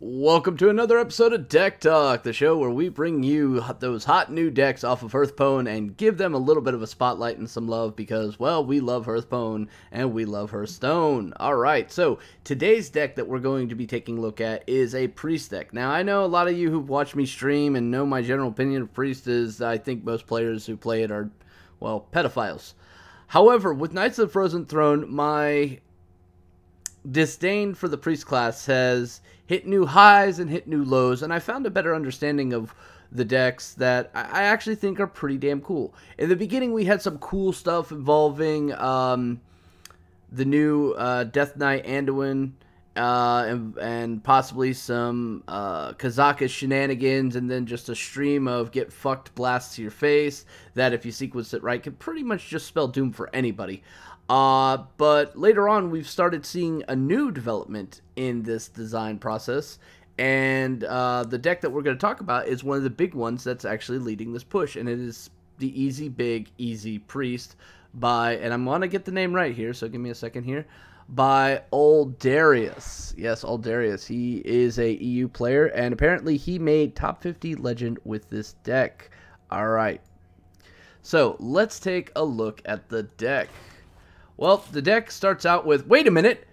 Welcome to another episode of Deck Talk, the show where we bring you those hot new decks off of Hearthstone and give them a little bit of a spotlight and some love because, well, we love Hearthstone and we love Hearthstone. Alright, so today's deck that we're going to be taking a look at is a Priest deck. Now, I know a lot of you who've watched me stream and know my general opinion of Priest is I think most players who play it are, well, pedophiles. However, with Knights of the Frozen Throne, my disdain for the Priest class has hit new highs and hit new lows, and I found a better understanding of the decks that I actually think are pretty damn cool. In the beginning, we had some cool stuff involving the new Death Knight Anduin, and possibly some Kazaka shenanigans, and then just a stream of get fucked blasts to your face that, if you sequence it right, can pretty much just spell doom for anybody. But later on, we've started seeing a new development in this design process, and the deck that we're going to talk about is one of the big ones that's actually leading this push, and it is the Easy Big Easy Priest by, and I'm going to get the name right here, so give me a second here, by Old Darius. Yes, Old Darius. He is a EU player, and apparently he made top 50 legend with this deck. Alright, so let's take a look at the deck. Well, the deck starts out with, wait a minute,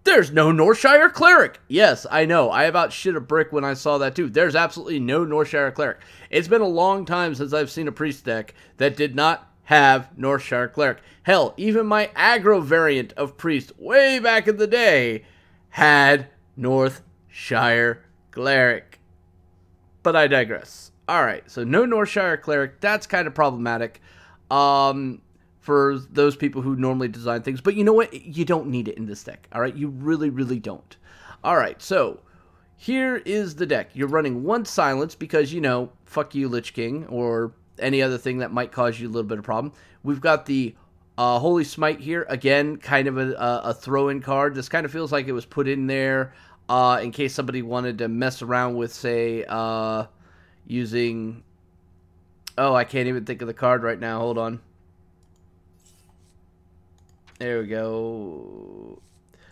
there's no Northshire Cleric. Yes, I know, I about shit a brick when I saw that too. There's absolutely no Northshire Cleric. It's been a long time since I've seen a Priest deck that did not have Northshire Cleric. Hell, even my aggro variant of Priest way back in the day had Northshire Cleric. But I digress. Alright, so no Northshire Cleric, that's kind of problematic. For those people who normally design things. But you know what? You don't need it in this deck. Alright? You really, really don't. Alright, so here is the deck. You're running one Silence because, you know, fuck you, Lich King, or any other thing that might cause you a little bit of problem. We've got the Holy Smite here. Again, kind of a throw-in card. This kind of feels like it was put in there in case somebody wanted to mess around with, say, using... Oh, I can't even think of the card right now. Hold on. There we go.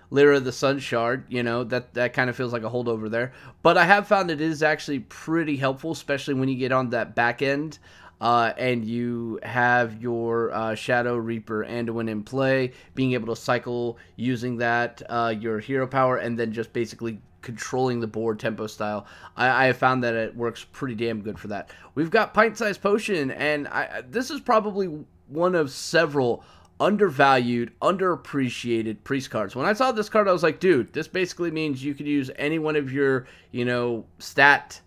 Lyra of the Sun Shard, you know, that kind of feels like a holdover there. But I have found it is actually pretty helpful, especially when you get on that back end and you have your Shadow Reaper Anduin in play, being able to cycle using that, your hero power, and then just basically controlling the board tempo style. I have found that it works pretty damn good for that. We've got Pint-Sized Potion, and this is probably one of several undervalued, underappreciated Priest cards. When I saw this card, I was like, dude, this basically means you could use any one of your, you know, stat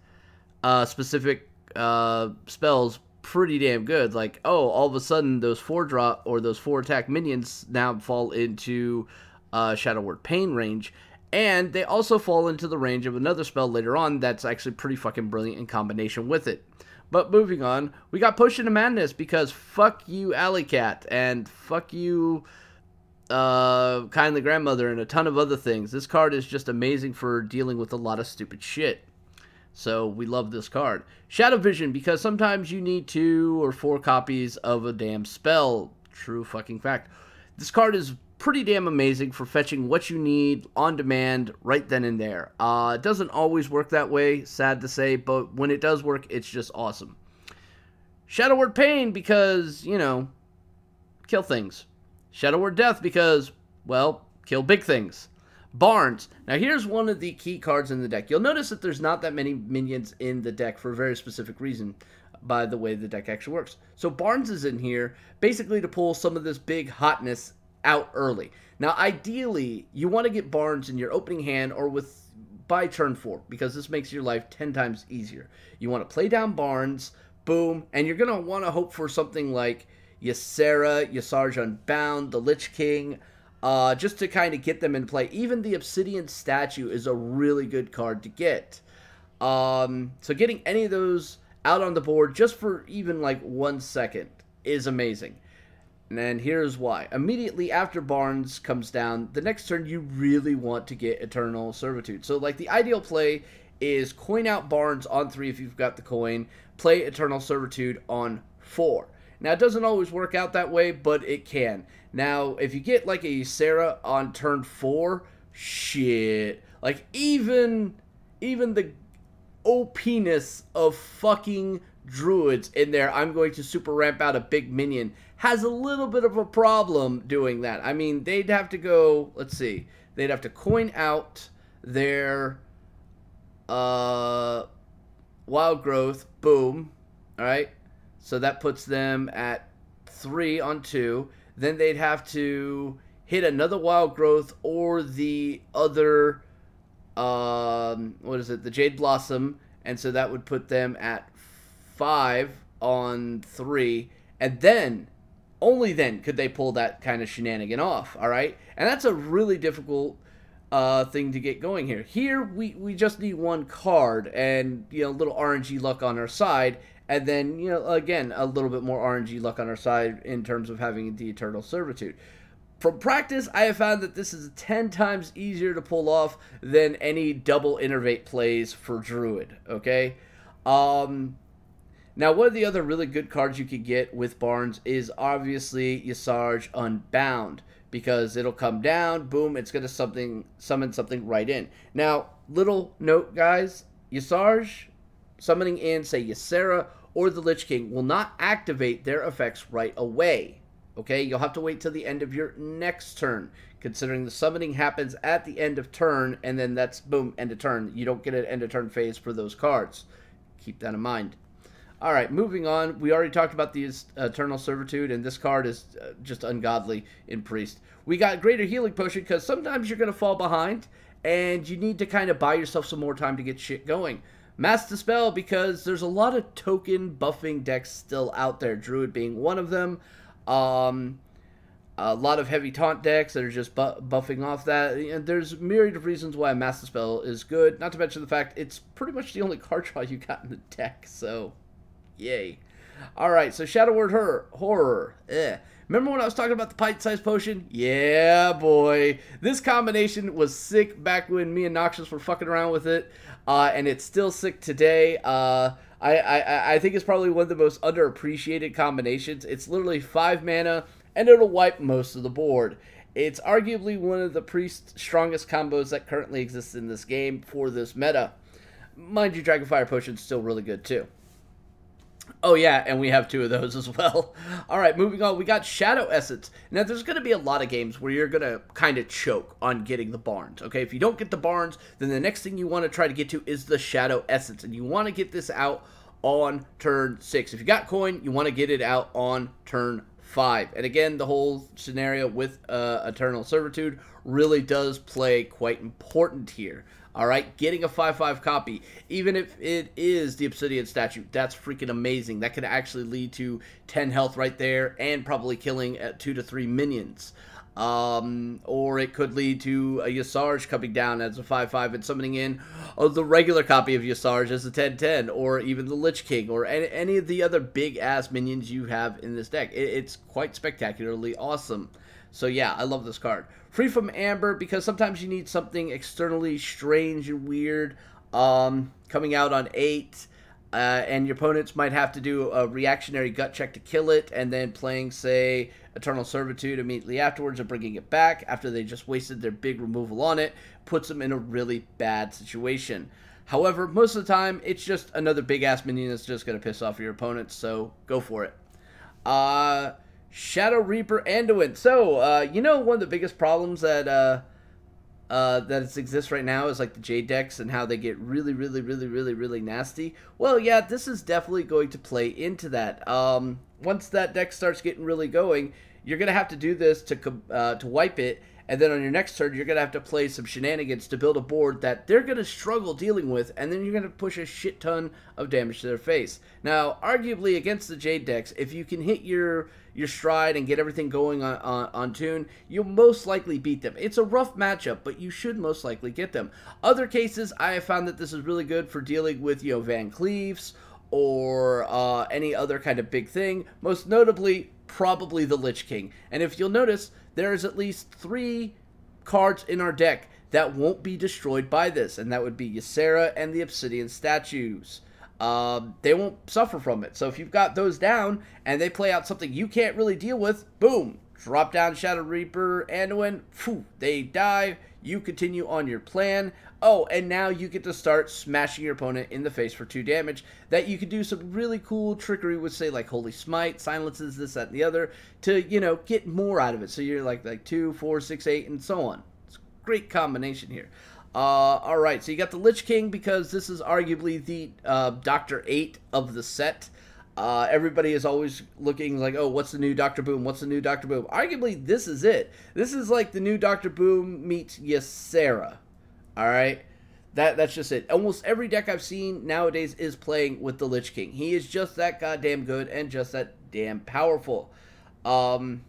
specific spells pretty damn good. Like, oh, all of a sudden those 4-drop or those 4-attack minions now fall into Shadow Word Pain range, and they also fall into the range of another spell later on that's actually pretty fucking brilliant in combination with it. But moving on, we got Potion of Madness because fuck you, Alley Cat, and fuck you, Kindly Grandmother, and a ton of other things. This card is just amazing for dealing with a lot of stupid shit. So we love this card. Shadow Vision because sometimes you need 2 or 4 copies of a damn spell. True fucking fact. This card is pretty damn amazing for fetching what you need on demand right then and there. It doesn't always work that way, sad to say, but when it does work, it's just awesome. Shadow Word Pain because, you know, kill things. Shadow Word Death because, well, kill big things. Barnes. Now here's one of the key cards in the deck. You'll notice that there's not that many minions in the deck for a very specific reason by the way the deck actually works. So Barnes is in here basically to pull some of this big hotness out early. Now, ideally, you want to get Barnes in your opening hand or by turn 4, because this makes your life 10 times easier. You want to play down Barnes, boom, and you're going to want to hope for something like Ysera, Yasarj Unbound, the Lich King, just to kind of get them in play. Even the Obsidian Statue is a really good card to get. So getting any of those out on the board just for even like 1 second is amazing. And here's why. Immediately after Barnes comes down, the next turn you really want to get Eternal Servitude. So like the ideal play is coin out Barnes on 3 if you've got the coin, play Eternal Servitude on 4. Now it doesn't always work out that way, but it can. Now if you get like a Sarah on turn 4, shit. Like even even the OP-ness of fucking Druids in there, I'm going to super ramp out a big minion, has a little bit of a problem doing that. I mean, they'd have to go, let's see, they'd have to coin out their wild growth, boom, alright, so that puts them at 3 on 2, then they'd have to hit another wild growth or the other, what is it, the Jade Blossom, and so that would put them at 5 on 3, and then, only then, could they pull that kind of shenanigan off, alright? And that's a really difficult thing to get going here. Here, we just need one card, and, you know, a little RNG luck on our side, and then, you know, again, a little bit more RNG luck on our side in terms of having the Eternal Servitude. From practice, I have found that this is 10 times easier to pull off than any double innervate plays for Druid, okay? Now, one of the other really good cards you could get with Barnes is obviously Yasarj Unbound, because it'll come down, boom, it's going to summon something right in. Now, little note, guys, Yasarj summoning in, say, Ysera or the Lich King will not activate their effects right away. Okay, you'll have to wait till the end of your next turn, considering the summoning happens at the end of turn, and then that's, boom, end of turn. You don't get an end of turn phase for those cards. Keep that in mind. All right, moving on. We already talked about the Eternal Servitude, and this card is just ungodly in Priest. We got Greater Healing Potion, because sometimes you're going to fall behind, and you need to kind of buy yourself some more time to get shit going. Mass Dispel, because there's a lot of token buffing decks still out there, Druid being one of them. A lot of heavy taunt decks that are just buffing off that. And there's a myriad of reasons why Mass Dispel is good, not to mention the fact it's pretty much the only card draw you got in the deck, so yay. Alright, so Shadow Word Horror. Remember when I was talking about the pint-sized potion? Yeah, boy. This combination was sick back when me and Noxious were fucking around with it, and it's still sick today. I think it's probably one of the most underappreciated combinations. It's literally 5 mana, and it'll wipe most of the board. It's arguably one of the Priest's strongest combos that currently exists in this game for this meta. Mind you, Dragonfire Potion's still really good too. Oh yeah, and we have 2 of those as well. Alright, moving on, we got Shadow Essence. Now, there's going to be a lot of games where you're going to kind of choke on getting the Barnes, okay? If you don't get the Barnes, then the next thing you want to try to get to is the Shadow Essence, and you want to get this out on turn 6. If you got coin, you want to get it out on turn 5. And again, the whole scenario with Eternal Servitude really does play quite important here. Alright, getting a 5/5 copy, even if it is the Obsidian Statue, that's freaking amazing. That could actually lead to 10 health right there, and probably killing at 2 to 3 minions. Or it could lead to a Yasarj coming down as a 5/5 and summoning in the regular copy of Yasarj as a 10/10, or even the Lich King, or any of the other big-ass minions you have in this deck. It's quite spectacularly awesome. So yeah, I love this card. Free from Amber, because sometimes you need something externally strange and weird coming out on 8, and your opponents might have to do a reactionary gut check to kill it, and then playing, say, Eternal Servitude immediately afterwards and bringing it back after they just wasted their big removal on it, puts them in a really bad situation. However, most of the time, it's just another big-ass minion that's just going to piss off your opponents, so go for it. Shadow Reaper Anduin. So, you know, one of the biggest problems that exists right now is like the Jade decks and how they get really nasty. Well, yeah, this is definitely going to play into that. Once that deck starts getting really going, you're gonna have to do this to wipe it, and then on your next turn, you're gonna have to play some shenanigans to build a board that they're gonna struggle dealing with, and then you're gonna push a shit ton of damage to their face. Now, arguably against the Jade decks, if you can hit your stride and get everything going on tune, you'll most likely beat them. It's a rough matchup, but you should most likely get them. Other cases, I have found that this is really good for dealing with, you know, Van Cleaves or any other kind of big thing. Most notably, probably the Lich King. And if you'll notice, there's at least 3 cards in our deck that won't be destroyed by this, and that would be Ysera and the Obsidian Statues. They won't suffer from it. So if you've got those down and they play out something you can't really deal with, boom, drop down Shadow Reaper, Anduin, they die. You continue on your plan. Oh, and now you get to start smashing your opponent in the face for 2 damage. That you can do some really cool trickery with, say, like Holy Smite, silences, this, that, and the other, to, you know, get more out of it. So you're like 2, 4, 6, 8, and so on. It's a great combination here. Alright, so you got the Lich King, because this is arguably the Dr. 8 of the set. Everybody is always looking like, oh, what's the new Dr. Boom? What's the new Dr. Boom? Arguably, this is it. This is like the new Dr. Boom meets Ysera. Alright? That's just it. Almost every deck I've seen nowadays is playing with the Lich King. He is just that goddamn good and just that damn powerful. And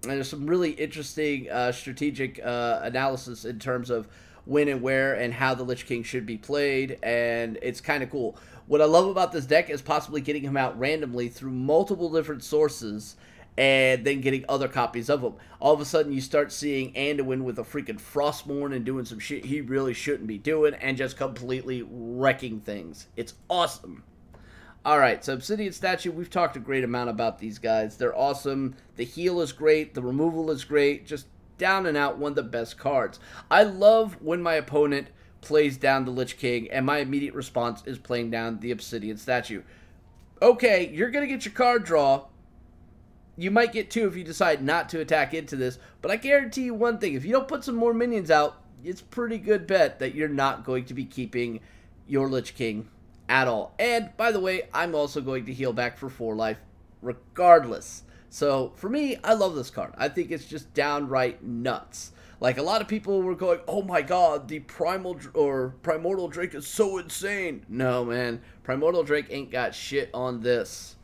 there's some really interesting strategic analysis in terms of when and where and how the Lich King should be played, and it's kind of cool. What I love about this deck is possibly getting him out randomly through multiple different sources and then getting other copies of him. All of a sudden, you start seeing Anduin with a freaking Frostmourne and doing some shit he really shouldn't be doing and just completely wrecking things. It's awesome. Alright, so Obsidian Statue, we've talked a great amount about these guys. They're awesome. The heal is great. The removal is great. Just down and out, one of the best cards. I love when my opponent plays down the Lich King and my immediate response is playing down the Obsidian Statue. Okay, you're going to get your card draw. You might get 2 if you decide not to attack into this, but I guarantee you one thing. If you don't put some more minions out, it's a pretty good bet that you're not going to be keeping your Lich King at all. And, by the way, I'm also going to heal back for 4 life regardless. So, for me, I love this card. I think it's just downright nuts. Like, a lot of people were going, oh my god, the Primordial Drake is so insane. No, man. Primordial Drake ain't got shit on this.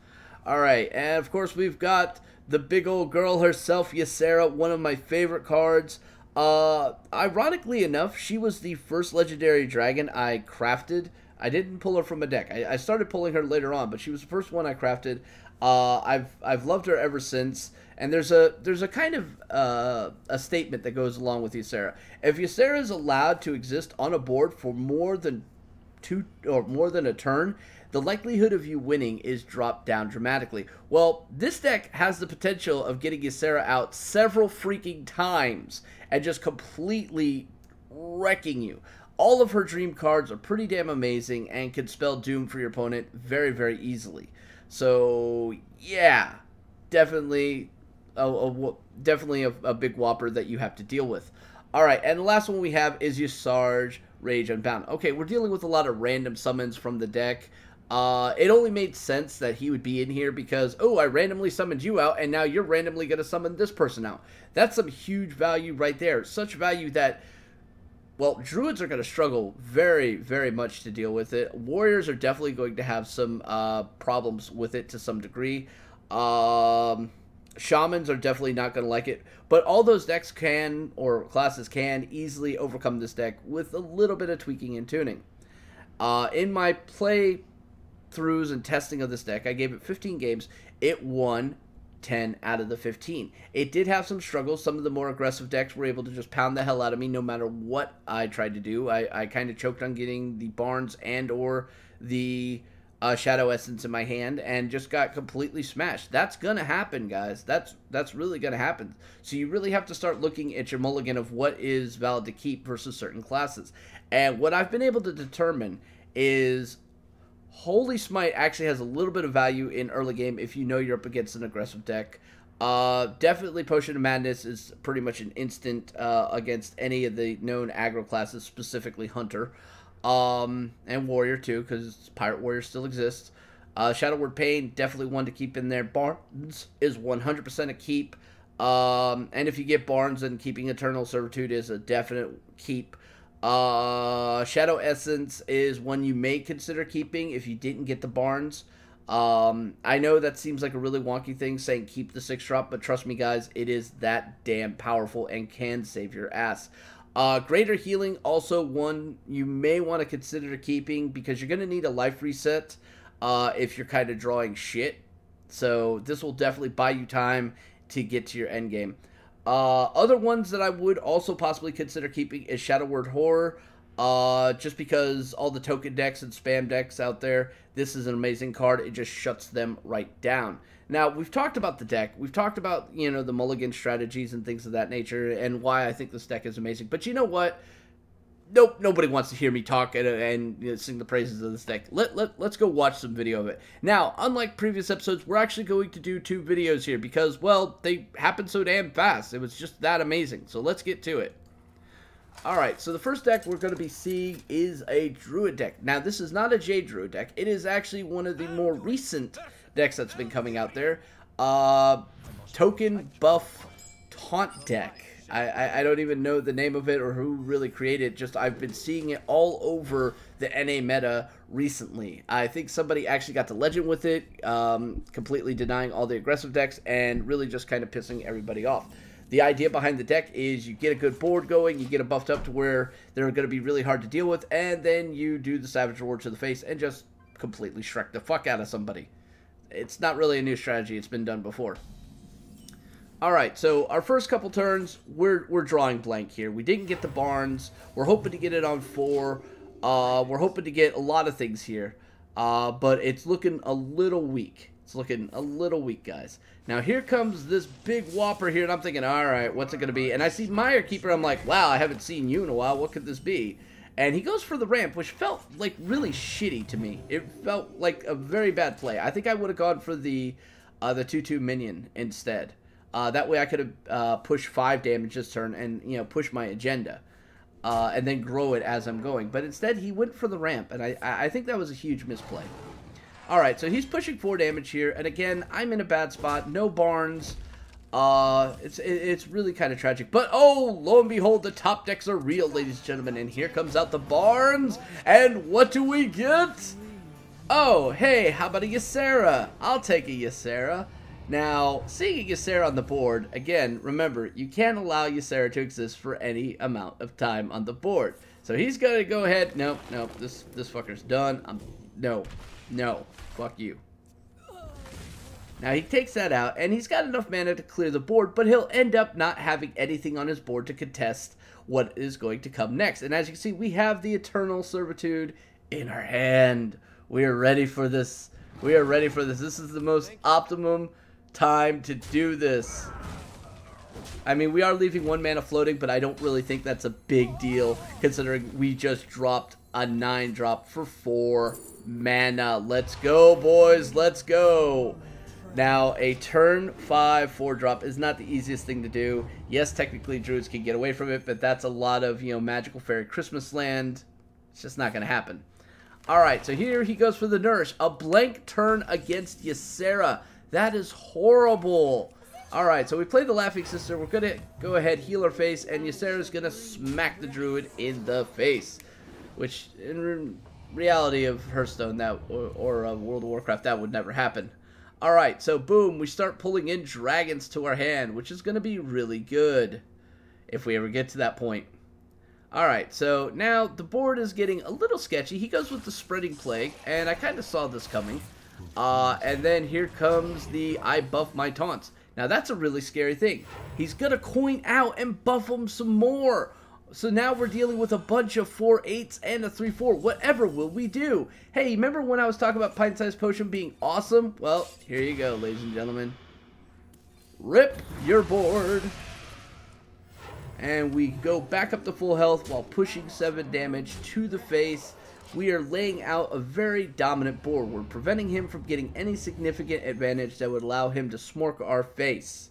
Alright, and of course we've got the big old girl herself, Ysera, one of my favorite cards. Ironically enough, she was the first legendary dragon I crafted. I didn't pull her from a deck. I started pulling her later on, but she was the first one I crafted. I've loved her ever since, and there's a kind of a statement that goes along with Ysera. If Ysera is allowed to exist on a board for more than a turn, the likelihood of you winning is dropped down dramatically. Well, this deck has the potential of getting Ysera out several freaking times and just completely wrecking you. All of her dream cards are pretty damn amazing and can spell doom for your opponent very, very easily. So, yeah, definitely a big whopper that you have to deal with. Alright, and the last one we have is Ysarge, Rage Unbound. Okay, we're dealing with a lot of random summons from the deck. It only made sense that he would be in here because, oh, I randomly summoned you out, and now you're randomly going to summon this person out. That's some huge value right there. Such value that, well, Druids are going to struggle very, very much to deal with it. Warriors are definitely going to have some problems with it to some degree. Shamans are definitely not going to like it. But all those decks can, or classes can, easily overcome this deck with a little bit of tweaking and tuning. In my playthroughs and testing of this deck, I gave it 15 games. It won 10 out of the 15. It did have some struggles. Some of the more aggressive decks were able to just pound the hell out of me no matter what I tried to do. I kind of choked on getting the Barnes and or the Shadow Essence in my hand and just got completely smashed. That's gonna happen, guys. That's really gonna happen. So you really have to start looking at your mulligan of what is valid to keep versus certain classes. And what I've been able to determine is Holy Smite actually has a little bit of value in early game if you know you're up against an aggressive deck. Definitely Potion of Madness is pretty much an instant against any of the known aggro classes, specifically Hunter. And Warrior too, because Pirate Warrior still exists. Shadow Word Pain, definitely one to keep in there. Barnes is 100% a keep. And if you get Barnes, then keeping Eternal Servitude is a definite keep. Shadow Essence is one you may consider keeping if you didn't get the Barnes. I know that seems like a really wonky thing saying keep the 6-drop, but trust me guys, it is that damn powerful and can save your ass. Greater Healing, also one you may want to consider keeping because you're going to need a life reset if you're kind of drawing shit. So this will definitely buy you time to get to your end game. Other ones that I would also possibly consider keeping is Shadow Word Horror. Just because all the token decks and spam decks out there, this is an amazing card. It just shuts them right down. Now, we've talked about the deck. We've talked about, you know, the mulligan strategies and things of that nature and why I think this deck is amazing. But you know what? Nope, nobody wants to hear me talk and you know, sing the praises of this deck. Let's go watch some video of it. Now, unlike previous episodes, we're actually going to do 2 videos here because, well, they happen so damn fast. It was just that amazing. So let's get to it. Alright, so the first deck we're going to be seeing is a Druid deck. Now, this is not a Jade Druid deck. It is actually one of the more recent decks that's been coming out there. Token Buff Taunt deck. I don't even know the name of it or who really created it. Just I've been seeing it all over the NA meta recently. I think somebody actually got to Legend with it, completely denying all the aggressive decks and really just kind of pissing everybody off. The idea behind the deck is you get a good board going, you get it buffed up to where they're going to be really hard to deal with, and then you do the Savage Roar to the face and just completely Shrek the fuck out of somebody. It's not really a new strategy, it's been done before. Alright, so our first couple turns, we're drawing blank here. We didn't get the Barnes, we're hoping to get it on 4, we're hoping to get a lot of things here, but it's looking a little weak. It's looking a little weak, guys. Now, here comes this big whopper here, and I'm thinking, alright, what's it going to be? And I see Mire Keeper, I'm like, wow, I haven't seen you in a while, what could this be? And he goes for the ramp, which felt, like, really shitty to me. It felt like a very bad play. I think I would have gone for the 2/2 minion instead. That way I could have pushed 5 damage this turn and, you know, push my agenda. And then grow it as I'm going. But instead, he went for the ramp, and I think that was a huge misplay. Alright, so he's pushing 4 damage here, and again, I'm in a bad spot. No Barnes. It's really kind of tragic. But, oh, lo and behold, the top decks are real, ladies and gentlemen. And here comes out the Barnes. And what do we get? Oh, hey, how about a Ysera? I'll take a Ysera. Now, seeing a Ysera on the board, again, remember, you can't allow Ysera to exist for any amount of time on the board. So he's going to go ahead. Nope, this fucker's done. No, fuck you. Now, he takes that out, and he's got enough mana to clear the board, but he'll end up not having anything on his board to contest what is going to come next. And as you can see, we have the Eternal Servitude in our hand. We are ready for this. We are ready for this. This is the most optimum time to do this. I mean, we are leaving 1 mana floating, but I don't really think that's a big deal, considering we just dropped a 9-drop for 4 mana. Let's go, boys. Let's go. Now, a turn 5 4-drop is not the easiest thing to do. Yes, technically Druids can get away from it, but that's a lot of, you know, Magical Fairy Christmas land. It's just not going to happen. Alright, so here he goes for the Nourish. A blank turn against Ysera. That is horrible. Alright, so we play the Laughing Sister. We're going to go ahead, heal her face, and Ysera's going to smack the Druid in the face. Which, in reality of Hearthstone that, or World of Warcraft, that would never happen. Alright, so boom, we start pulling in dragons to our hand, which is going to be really good if we ever get to that point. Alright, so now the board is getting a little sketchy. He goes with the Spreading Plague, and I kind of saw this coming. And then here comes the I buff my taunts. Now that's a really scary thing. He's going to coin out and buff them some more. So now we're dealing with a bunch of 4/8s and a 3/4. Whatever will we do? Hey, remember when I was talking about Pint-Sized Potion being awesome? Well, here you go, ladies and gentlemen. Rip your board. And we go back up to full health while pushing 7 damage to the face. We are laying out a very dominant board. We're preventing him from getting any significant advantage that would allow him to smork our face.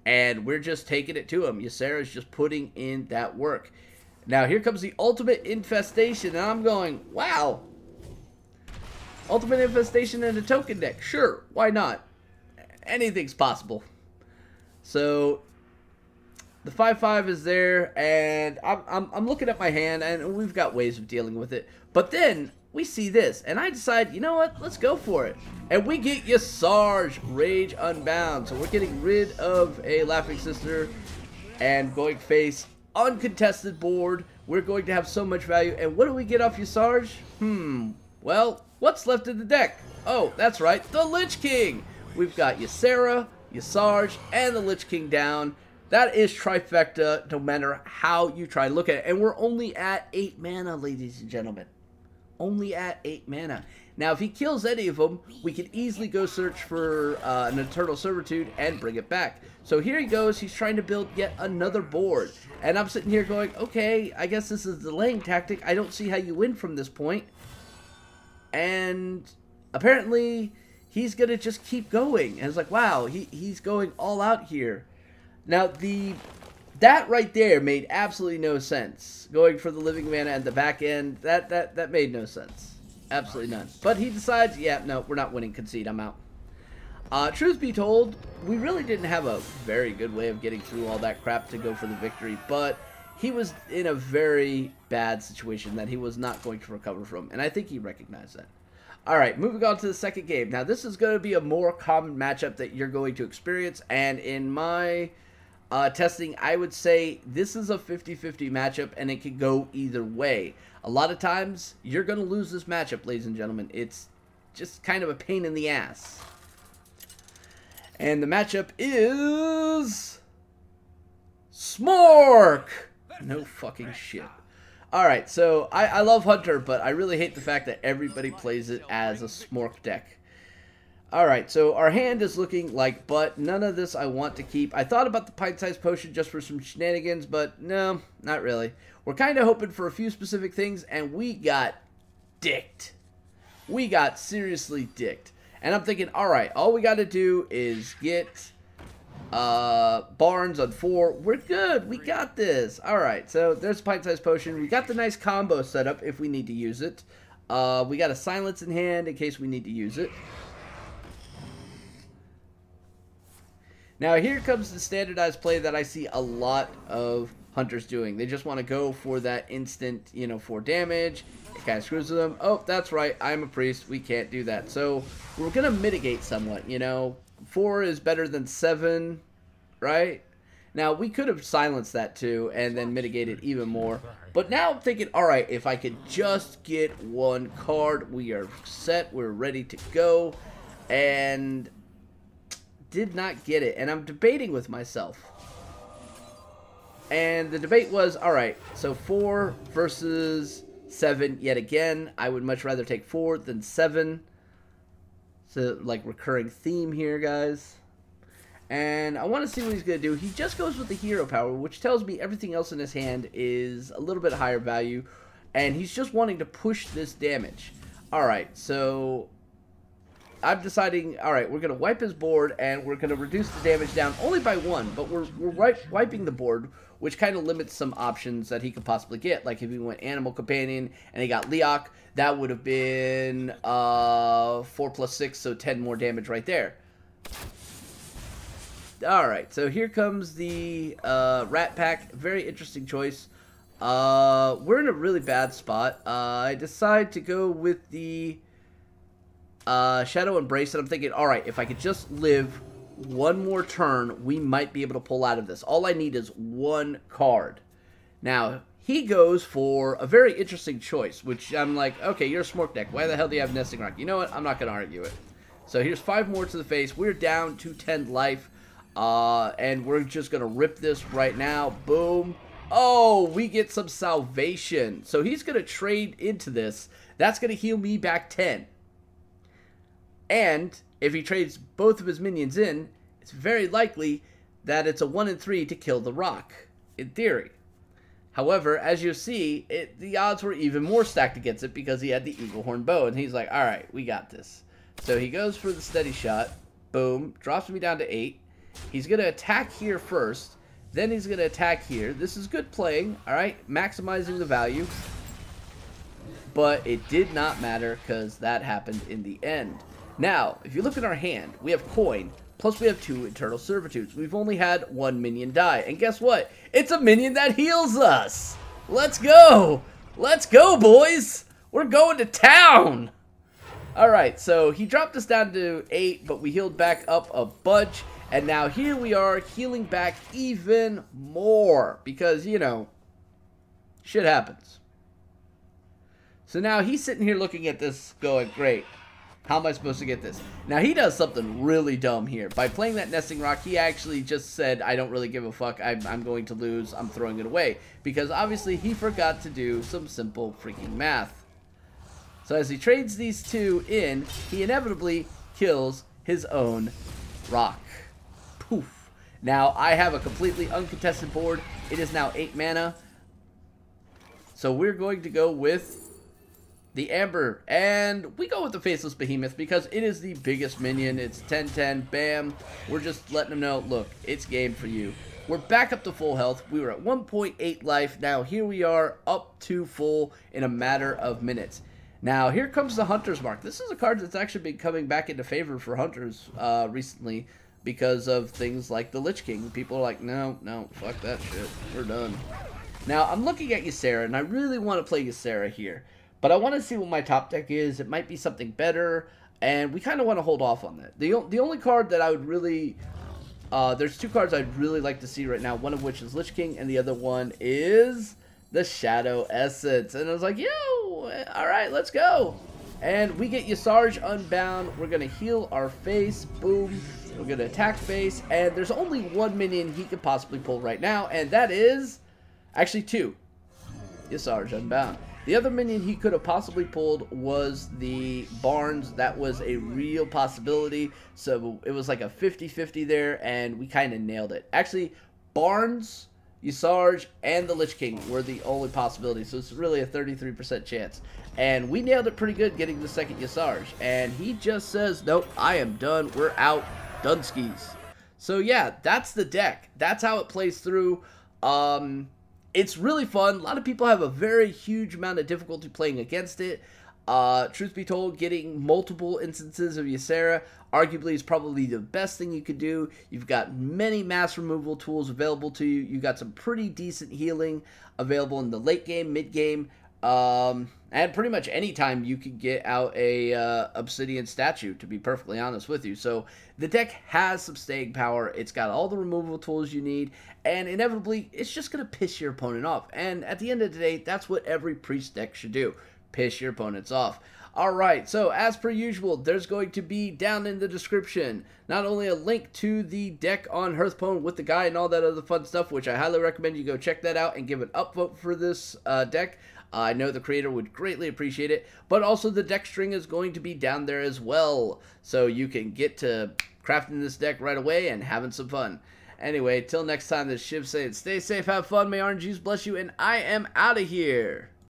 And we're just taking it to him. Ysera's just putting in that work. Now, here comes the Ultimate Infestation. And I'm going, wow. Ultimate Infestation in a token deck. Sure, why not? Anything's possible. So, the 5/5 is there. And I'm looking at my hand. And we've got ways of dealing with it. But then, we see this. And I decide, you know what? Let's go for it. And we get Ysarge, Rage Unbound. So we're getting rid of a Laughing Sister and going face uncontested board. We're going to have so much value. And what do we get off Ysarge? Well, what's left in the deck? Oh, that's right, the Lich King. We've got Ysera, Ysarge, and the Lich King down. That is trifecta no matter how you try to look at it. And we're only at 8 mana, ladies and gentlemen. Only at 8 mana. Now, if he kills any of them, we can easily go search for an Eternal Servitude and bring it back. So here he goes. He's trying to build yet another board. And I'm sitting here going, okay, I guess this is a delaying tactic. I don't see how you win from this point. And apparently, he's going to just keep going. And it's like, wow, he's going all out here. Now, that right there made absolutely no sense. Going for the living mana at the back end, that made no sense. Absolutely none. But he decides, yeah, no, we're not winning. Concede, I'm out. Truth be told, we really didn't have a very good way of getting through all that crap to go for the victory. But he was in a very bad situation that he was not going to recover from. And I think he recognized that. Alright, moving on to the second game. Now, this is going to be a more common matchup that you're going to experience. And in my testing, I would say this is a 50-50 matchup, and it could go either way. A lot of times, you're going to lose this matchup, ladies and gentlemen. It's just kind of a pain in the ass. And the matchup is Smork! No fucking shit. Alright, so I love Hunter, but I really hate the fact that everybody plays it as a Smork deck. Alright, so our hand is looking like butt. None of this I want to keep. I thought about the pint-sized potion just for some shenanigans, but no, not really. We're kind of hoping for a few specific things, and we got dicked. We got seriously dicked. And I'm thinking, alright, all we got to do is get Barnes on 4. We're good. We got this. Alright, so there's a pint-sized potion. We got the nice combo set up if we need to use it. We got a silence in hand in case we need to use it. Now, here comes the standardized play that I see a lot of hunters doing. They just want to go for that instant, 4 damage. It kind of screws with them. Oh, that's right. I'm a priest. We can't do that. So, we're going to mitigate somewhat, 4 is better than 7, right? Now, we could have silenced that too and then mitigated even more. But now I'm thinking, alright, if I could just get 1 card, we are set. We're ready to go. And did not get it, and I'm debating with myself. And the debate was, alright, so 4 versus 7 yet again. I would much rather take 4 than 7. So, like, recurring theme here, guys. And I want to see what he's going to do. He just goes with the hero power, which tells me everything else in his hand is a little bit higher value. And he's just wanting to push this damage. Alright, so I'm deciding, alright, we're going to wipe his board, and we're going to reduce the damage down only by 1, but we're wiping the board, which kind of limits some options that he could possibly get. Like, if he went Animal Companion, and he got Leok, that would have been 4 plus 6, so 10 more damage right there. Alright, so here comes the Rat Pack. Very interesting choice. We're in a really bad spot. I decide to go with the Shadow Embrace, and I'm thinking, alright, if I could just live 1 more turn, we might be able to pull out of this. All I need is 1 card. Now, he goes for a very interesting choice, which I'm like, okay, you're a Smork deck. Why the hell do you have Nesting Rock? You know what? I'm not going to argue it. So here's 5 more to the face. We're down to 10 life, and we're just going to rip this right now. Boom. Oh, we get some salvation. So he's going to trade into this. That's going to heal me back 10. And if he trades both of his minions in, it's very likely that it's a 1 in 3 to kill the rock, in theory. However, as you see, the odds were even more stacked against it because he had the Eagle Horn Bow, and he's like, alright, we got this. So he goes for the steady shot, boom, drops me down to 8. He's going to attack here first, then he's going to attack here. This is good playing, alright, maximizing the value. But it did not matter because that happened in the end. Now, if you look at our hand, we have Coin, plus we have 2 Eternal Servitudes. We've only had 1 minion die, and guess what? It's a minion that heals us! Let's go! Let's go, boys! We're going to town! Alright, so he dropped us down to 8, but we healed back up a bunch, and now here we are healing back even more, because, shit happens. So now he's sitting here looking at this going, great. How am I supposed to get this? Now, he does something really dumb here. By playing that Nesting Rock, he actually just said, I don't really give a fuck. I'm going to lose. I'm throwing it away. Because obviously, he forgot to do some simple freaking math. So as he trades these two in, he inevitably kills his own rock. Poof. Now, I have a completely uncontested board. It is now 8 mana. So we're going to go with the Amber, and we go with the Faceless Behemoth because it is the biggest minion. It's 10-10, bam. We're just letting them know, look, it's game for you. We're back up to full health. We were at 1.8 life. Now here we are up to full in a matter of minutes. Now here comes the Hunter's Mark. This is a card that's actually been coming back into favor for Hunters recently because of things like the Lich King. People are like, no, fuck that shit. We're done. Now I'm looking at Ysera, and I really want to play Ysera here. But I want to see what my top deck is. It might be something better, and we kind of want to hold off on that. The only card that I would really... there's two cards I'd really like to see right now, one of which is Lich King, and the other one is the Shadow Essence. And I was like, yo, alright, let's go. And we get Ysarge Unbound. We're going to heal our face. Boom. We're going to attack face. And there's only one minion he could possibly pull right now, and that is... actually two. Ysarge Unbound. The other minion he could have possibly pulled was the Barnes. That was a real possibility. So it was like a 50-50 there, and we kind of nailed it. Actually, Barnes, Ysarge, and the Lich King were the only possibilities. So it's really a 33% chance. And we nailed it pretty good getting the second Ysarge. And he just says, nope, I am done. We're out. Dunskies. So yeah, that's the deck. That's how it plays through. It's really fun. A lot of people have a very huge amount of difficulty playing against it. Truth be told, getting multiple instances of Ysera arguably is probably the best thing you could do. You've got many mass removal tools available to you. You got some pretty decent healing available in the late game, mid game, and pretty much any time you can get out a Obsidian statue, to be perfectly honest with you. So the deck has some staying power. It's got all the removal tools you need, and inevitably, it's just going to piss your opponent off. And at the end of the day, that's what every Priest deck should do. Piss your opponents off. Alright, so as per usual, there's going to be down in the description not only a link to the deck on Hearthstone with the guide and all that other fun stuff, which I highly recommend you go check that out and give an upvote for this deck. I know the creator would greatly appreciate it, but also the deck string is going to be down there as well, so you can get to crafting this deck right away and having some fun. Anyway, till next time, this is Shiv saying stay safe, have fun, may RNGs bless you, and I am out of here.